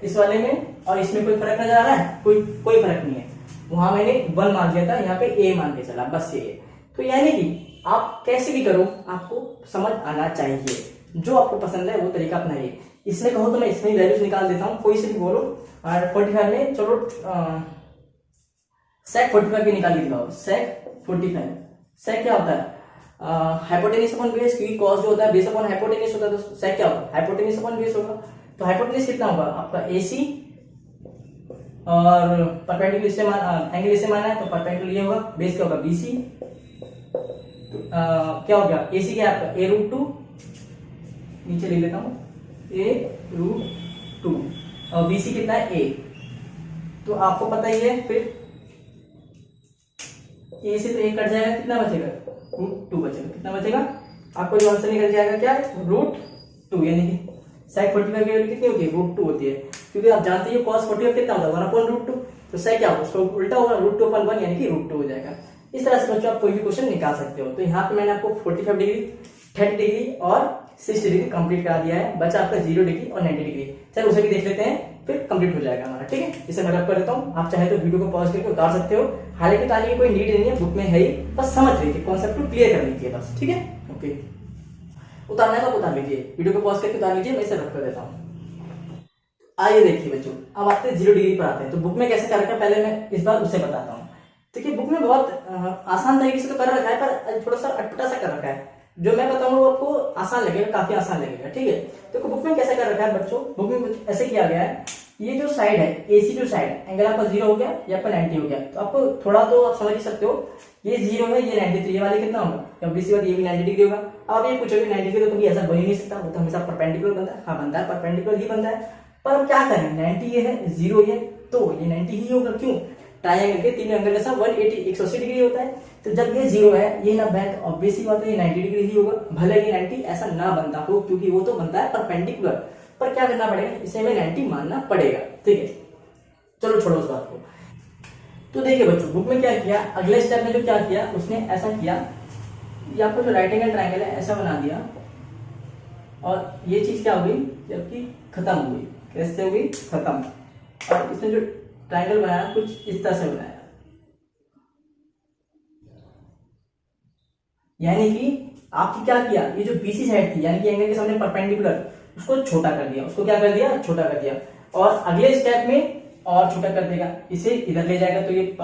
इस वाले में और इसमें कोई फर्क नजर आ रहा है, कोई फर्क नहीं है, वहां मैंने 1 मान लिया था, यहाँ पे ए मान के चला, बस ये। तो यानी कि आप कैसे भी करो आपको समझ आना चाहिए, जो आपको पसंद है वो तरीका अपनाइए। इसमें कहो तो मैं इसमें वैल्यूज निकाल देता हूँ, कोई से भी बोलो, और 45 में चलो सेक 45 की निकाल दिखाओ, सेक 45, सेक क्या होता है, हाइपोटेन्यूज अपॉन बेस, क्योंकि कॉस जो होता है बेस अपॉन हाइपोटेन्यूज होता है, तो सेक क्या होगा, हाइपोटेन्यूज अपॉन बेस होगा। तो हाइपोटेन्यूज कितना होगा आपका एसी, और परपेंडिकुलर इससे एंगल इससे माना है, तो परपेंडिकुलर ये होगा, बेस क्या होगा बीसी, क्या हो गया एसी क्या है आपका ए रूट 2, नीचे लिख लेता हूं ए रूट 2, और बीसी कितना है ए, तो आपको पता ही है, फिर ए से तो ए कट जाएगा, कितना बचेगा रूट 2 बचेगा, कितना बचेगा आपको जो आंसर निकल जाएगा क्या रूट 2, यानी कि सेक 45 की वैल्यू कितनी होती है, रूट 2 होती है, क्योंकि आप जानते हो cos 45 कितना होता है 1 अपॉन रूट 2, तो सेक क्या होगा, उसको उल्टा होगा, रूट 2 अपॉन 1 यानी कि रूट 2 हो जाएगा। इस तरह से बच्चों आप कोई भी क्वेश्चन निकाल सकते हो। तो यहाँ पे मैंने आपको 45 डिग्री, 30 डिग्री और 60 डिग्री कंप्लीट करा दिया है, बचा आपका 0 डिग्री और 90 डिग्री। चलो उसे भी देख लेते हैं, फिर कंप्लीट हो जाएगा हमारा, ठीक है। इसे मैं रब कर देता हूँ, आप चाहे तो वीडियो को पॉज करके उतार सकते हो, हालांकि उतारने की कोई नीड नहीं है, बुक में है ही, बस समझ लीजिए, कॉन्सेप्ट को क्लियर कर लीजिए बस, ठीक है। ओके, उतारना है तो उतार लीजिए, वीडियो को पॉज करके उतार लीजिए, मैं इसे रब कर देता हूँ। आइए देखिए बच्चों, अब आते हैं 0 डिग्री पर आते हैं। तो बुक में कैसे कर रखा है पहले मैं इस बार उससे बताता हूँ। देखिए बुक में बहुत आसान तरीके से तो कर रखा है, पर थोड़ा सा अटपटा सा कर रखा है, जो मैं बताऊंगा वो आपको आसान लगेगा, काफी आसान लगेगा, ठीक है। देखो बुक में कैसे कर रखा है बच्चों, बुक में ऐसे किया गया है, ये जो साइड है एसी जो साइड एंगल आपका 0 हो गया, ये आपका 90 हो गया, तो आपको थोड़ा तो आप समझ ही सकते हो, ये 0 है, ये 93, ये वाले कितना होगा, ऑब्वियसली बात ये भी 90 डिग्री होगा। अब आप ये पूछोगे 90 डिग्री तो कभी ऐसा बन ही नहीं सकता, वो तो हमेशा परपेंडिकुलर बनता है, हाँ बनता है, परपेंडिकुलर ही बनता है, पर अब क्या करें, 90 ये है, 0 ये, तो ये 90 ही होगा, क्यों, ट्रायंगल के तीनों एंगल का सा 180 डिग्री होता है, तो जब ये 0 है, ये 90 है, तो ऑब्वियसली बात है ये 90 डिग्री ही होगा, भले ही 90 ऐसा ना बनता हो, क्योंकि वो तो बनता है परपेंडिकुलर, पर क्या करना पड़ेगा, इसे हमें 90 मानना पड़ेगा, ठीक है। चलो छोड़ो उस बात को। तो देखिए बच्चों बुक में क्या किया, अगले स्टेप में जो क्या किया उसने ऐसा किया, ये आपको जो राइट एंगल ट्रायंगल है ऐसा बना दिया, और ये चीज क्या हो गई, जबकि खत्म हो गई, कैसे हो गई, खत्म, और इसने जो ट्रायंगल बनाया कुछ इस तरह से बनाया, यानी कि आपने क्या किया, ये जो बीसी साइड थी यानी कि एंगल के सामने परपेंडिकुलर, उसको छोटा कर दिया, उसको क्या कर दिया, छोटा कर दिया, और अगले स्टेप में और छोटा कर देगा, इसे इधर ले जाएगा, तो ये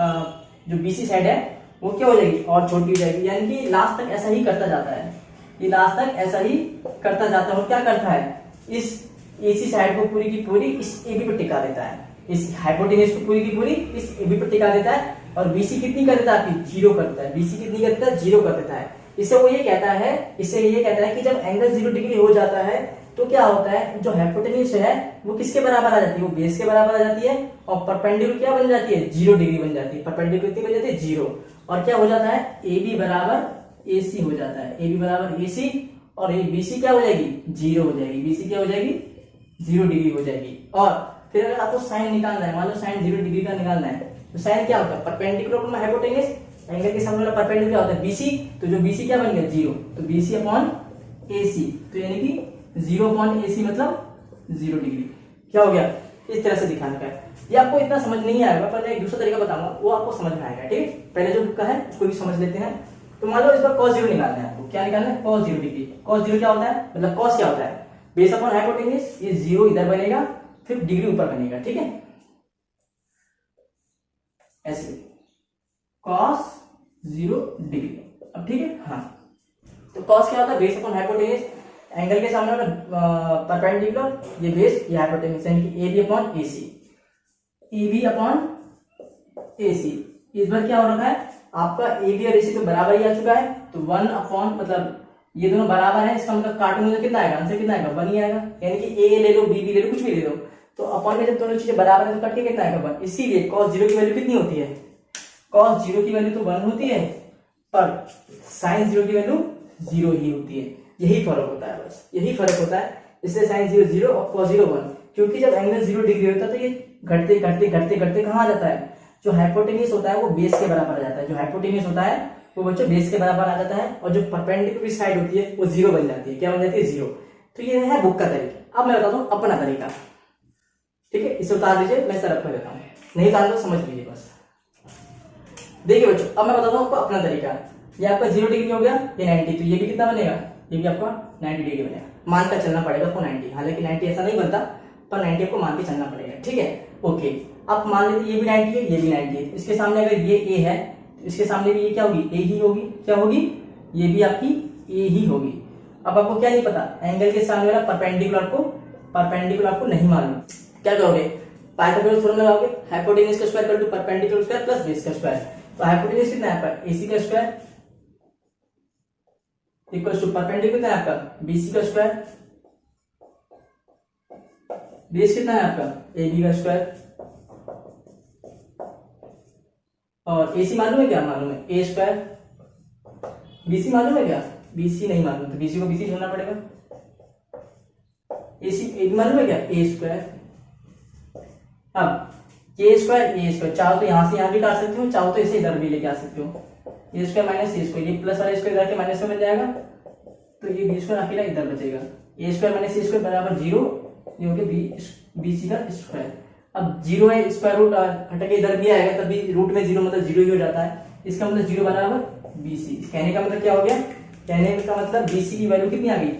जो बीसी साइड है वो क्या हो जाएगी, और छोटी हो जाएगी, यानी कि लास्ट तक ऐसा ही करता जाता है, ये लास्ट तक ऐसा ही करता जाता है, और क्या करता है, इस एसी साइड को पूरी की पूरी इस एबी पर टिका देता है, इस हाइपोटेन्यूज को पूरी की पूरी इस एबी पर टिका देता है, और बीसी कितनी कर देता है आपकी, 0 कर देता है, बीसी कितनी कर देता है, 0 कर देता है। इससे वो ये कहता है, इससे ये कहता है कि जब एंगल 0 डिग्री हो जाता है तो क्या होता है, जो हाइपोटेन्यूज है वो किसके बराबर आ जाती है, वो बेस के बराबर आ जाती है, और परपेंडिकुलर क्या बन जाती है, 0 डिग्री बन जाती है, परपेंडिकुलर कितनी बन जाती है, 0, और क्या हो जाता है, AB बराबर AC हो जाता है, AB बराबर AC, और ये BC क्या हो जाएगी, 0 हो जाएगी, BC क्या हो जाएगी, 0 डिग्री हो जाएगी। और फिर अगर आपको साइन निकालना है, मान लो साइन 0 डिग्री का निकालना है, तो साइन क्या होता है, परपेंडिकुलर अपॉन हाइपोटेन्यूज, एंगल के सामने वाला परपेंडिकुलर क्या होता है, BC, तो जो BC क्या बन गया, 0, तो BC अपॉन AC, तो यानी कि 0 अपॉन AC मतलब 0 डिग्री, क्या हो गया, इस तरह से दिखाने का है। ये आपको इतना समझ नहीं आएगा, पर मैं एक दूसरा तरीका बताऊंगा, वो आपको समझ में आएगा, ठीक है। पहले जो बुक का है उसको भी समझ लेते हैं। तो मान लो इस बार cos 0 निकालना है आपको, क्या निकालना है, cos 0 डिग्री। cos 0 क्या होता है, मतलब cos क्या होता है, बेस अपॉन हाइपोटेन्यूज, ये 0 इधर बनेगा, फिर डिग्री ऊपर बनेगा, ठीक है, ऐसे cos 0 डिग्री। अब ठीक है, हाँ, तो cos क्या होता है, बेस अपॉन हाइपोटेन्यूज, एंगल के सामने परपेंडिकुलर, ये बेस, ये हाइपोटेन्यूज, यानी कि AB upon AC, EB upon AC। इस बार क्या हो रखा है आपका ए बी और AC तो बराबर ही आ चुका है, तो 1 अपॉन मतलब ये दोनों बराबर है, इसका मतलब काटूंगा तो कितना आएगा, आंसर कितना आएगा, 1 ही आएगा। यानी कि ए ले लो, बी ले लो, कुछ भी ले लो, तो अपॉन में जब दोनों चीजें बराबर है तो कट के कितना आएगा, 1। इसीलिए cos 0 की वैल्यू कितनी होती है, cos 0 की वैल्यू तो 1 होती है, पर sin 0 की वैल्यू 0 ही होती है। यही फर्क होता है, बस यही फर्क होता है। इसलिए sin 0 0 और cos 0 1, क्योंकि जब एंगल 0 डिग्री होता है तो ये घटते घटते घटते घटते कहाँ आ जाता है, जो हाइपोटेन्यूज होता है वो बेस के बराबर आ जाता है। जो हाइपोटेन्यूज होता है वो बच्चों बेस के बराबर आ जाता है, और जो परपेंडिकुलर साइड होती है वो 0 बन जाती है। क्या बन जाती है, 0। तो ये है बुक का तरीका। अब मैं बताता हूँ अपना तरीका, ठीक है। इसे उतार दीजिए, मैं सरफ कर देता हूँ, नहीं उतार तो समझ लीजिए बस। देखिए बच्चों, अब मैं बताता हूँ आपको अपना तरीका। ये आपका 0 डिग्री हो गया, ये 90, तो ये भी कितना बनेगा, ये भी आपका 90 डिग्री बनेगा। मान कर चलना पड़ेगा आपको 90, हालांकि 90 ऐसा नहीं बनता, पर 90 आपको मान के चलना पड़ेगा, ठीक है। ओके, अब मान लेते ये भी 90 है, ये भी 90 है। इसके सामने अगर ये ए है, तो इसके सामने भी ये क्या होगी, ए ही होगी। क्या होगी, ये भी आपकी ए ही होगी। अब आपको क्या नहीं पता, एंगल के सामने वाला परपेंडिकुलर आपको नहीं मालूम, क्या करोगे, पाइथागोरस थ्योरम लगाओगे, हाइपोटेन्यूज का square equal to perpendicular square plus base का स्क्वायर। तो हाइपोटेन्यूज कितना है आपका, AC का स्क्वायर इक्वल टू परपेंडिकुलर कितना है आपका, BC का स्क्वायर, बेस कितना है आपका, AB का स्क्वायर, और AC मालूम है क्या, मालूम है A स्क्वायर। BC मालूम है क्या, BC नहीं मालूम, तो BC को BC छोड़ना पड़ेगा। AB मालूम है क्या, A स्क्वायर। अब A स्क्वायर, चाहो तो यहां से यहां भी काट सकते हो, चाहो तो इसे इधर भी लेके आ सकते हो। A square minus A square, ये प्लस वाला स्क्वायर इधर के माइनस में बन जाएगा, तो ये B स्क्वायर अकेला इधर बचेगा। A square minus A square बराबर 0, ये हो गया BC का स्क्वायर। अब 0 है, स्क्वायर रूट हटा के इधर भी आएगा, तब भी रूट में 0 मतलब 0 ही हो जाता है। इसका मतलब 0 बराबर BC। कहने का मतलब क्या हो गया, कहने का मतलब BC की वैल्यू कितनी आ गई,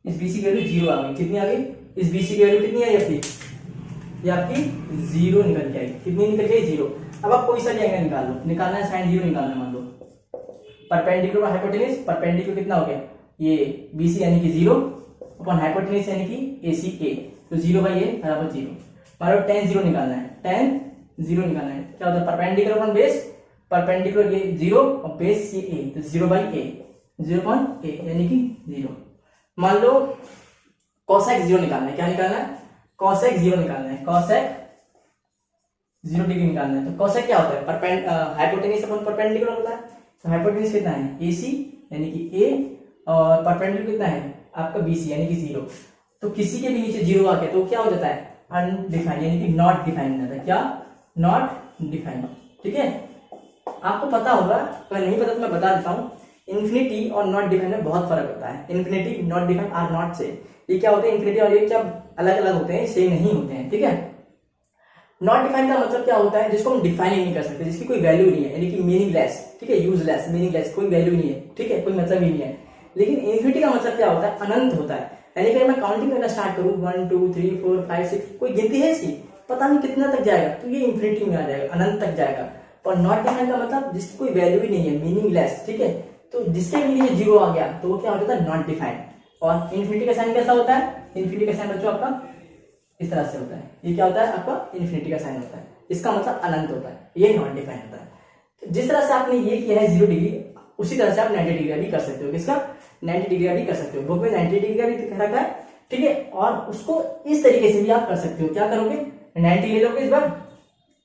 इस BC की वैल्यू 0 आ गई। कितनी आ गई, इस BC की वैल्यू कितनी आई अपनी, ये आपकी 0 निकल के आई। कितनी निकल गई, 0। अब आप कोई सा भी एंगल निकाल लो, निकालना है sin 0 निकालना, मान लो परपेंडिकुलर हाइपोटेन्यूज, परपेंडिकुलर कितना हो गया, ये BC यानी कि 0 अपॉन हाइपोटेन्यूज यानी कि AC A, तो 0 बाई A बराबर 0। मान लो tan 0 निकालना है, tan 0 निकालना है, क्या होता है, परपेंडिकुलर अपॉन बेस, परपेंडिकुलर ये 0 और बेस ये A, तो 0 बाई A, 0 अपॉन A यानी कि 0। मान लो cosec 0 निकालना है, क्या निकालना है, cosec 0 निकालना है, cosec 0 डिग्री निकालना है। तो cosec क्या होता है, हाइपोटेन्यूज अपॉन परपेंडिकुलर होता है। तो हाइपोटेन्यूज कितना है, AC यानी कि A, और परपेंडिकुलर कितना है आपका BC यानी कि 0। तो किसी के भी नीचे 0 आके तो क्या हो जाता है, अनडिफाइंड यानी कि नॉट डिफाइंड हो जाता है। क्या, नॉट डिफाइंड, ठीक है। आपको पता होगा, अगर नहीं पता तो मैं बता देता हूँ, इन्फिनिटी और नॉट डिफाइंड में बहुत फर्क होता है। Infinity not defined or not से, ये क्या होते हैं, इन्फिनिटी और ये क्या अलग अलग होते हैं, सेम नहीं होते हैं, ठीक है। नॉट डिफाइंड का मतलब क्या होता है, जिसको हम डिफाइन ही नहीं कर सकते, जिसकी कोई वैल्यू नहीं है, यानी कि मीनिंगलेस, ठीक है, यूजलेस, मीनिंगलेस, कोई वैल्यू नहीं है, ठीक है, कोई मतलब ही नहीं है। लेकिन इन्फिनिटी का मतलब क्या होता है, अनंत होता है। यानी कि मैं काउंटिंग करना स्टार्ट करूं 1 2 3 4 5 6, कोई गिनती है इसकी, पता नहीं कितना तक जाएगा, तो ये इन्फिनिटी में आ जाएगा, अनंत तक जाएगा। और नॉट डिफाइंड का मतलब जिसकी कोई वैल्यू ही नहीं है, मीनिंगलेस, ठीक है। तो जिसके भी लिए 0 आ गया तो वो क्या हो जाता है, नॉट डिफाइंड। और इन्फिनिटी का साइन कैसा होता है, इन्फिनिटी का साइन बच्चों आपका इस तरह से होता है, ये क्या होता है आपका इन्फिनिटी का साइन होता है, इसका मतलब अनंत होता है, ये नॉट डिफाइंड होता है। तो जिस तरह से आपने ये किया है 0 डिग्री, उसी तरह से आप 90 डिग्री भी कर सकते हो। किसका, 90 डिग्री भी कर सकते हो, बुक में 90 डिग्री भी दिखा रखा है, ठीक है। और उसको इस तरीके से भी आप कर सकते हो, क्या करोगे, 90 ले लोगे इस बार,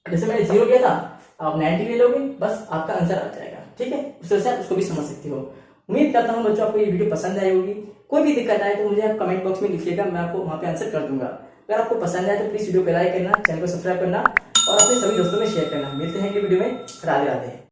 जैसे मैंने 0 किया था, आप 90 ले लोगे, बस आपका आंसर आ जाएगा, ठीक है। उस तरह से आप उसको भी समझ सकते हो। उम्मीद करता हूँ बच्चों आपको ये वीडियो पसंद आई होगी। कोई भी दिक्कत आए तो मुझे आप कमेंट बॉक्स में लिखिएगा, मैं आपको वहां पे आंसर कर दूंगा। अगर आपको पसंद आए तो प्लीज वीडियो को लाइक करना, चैनल को सब्सक्राइब करना और अपने सभी दोस्तों में शेयर करना। मिलते हैं अगली वीडियो में, राधे राधे।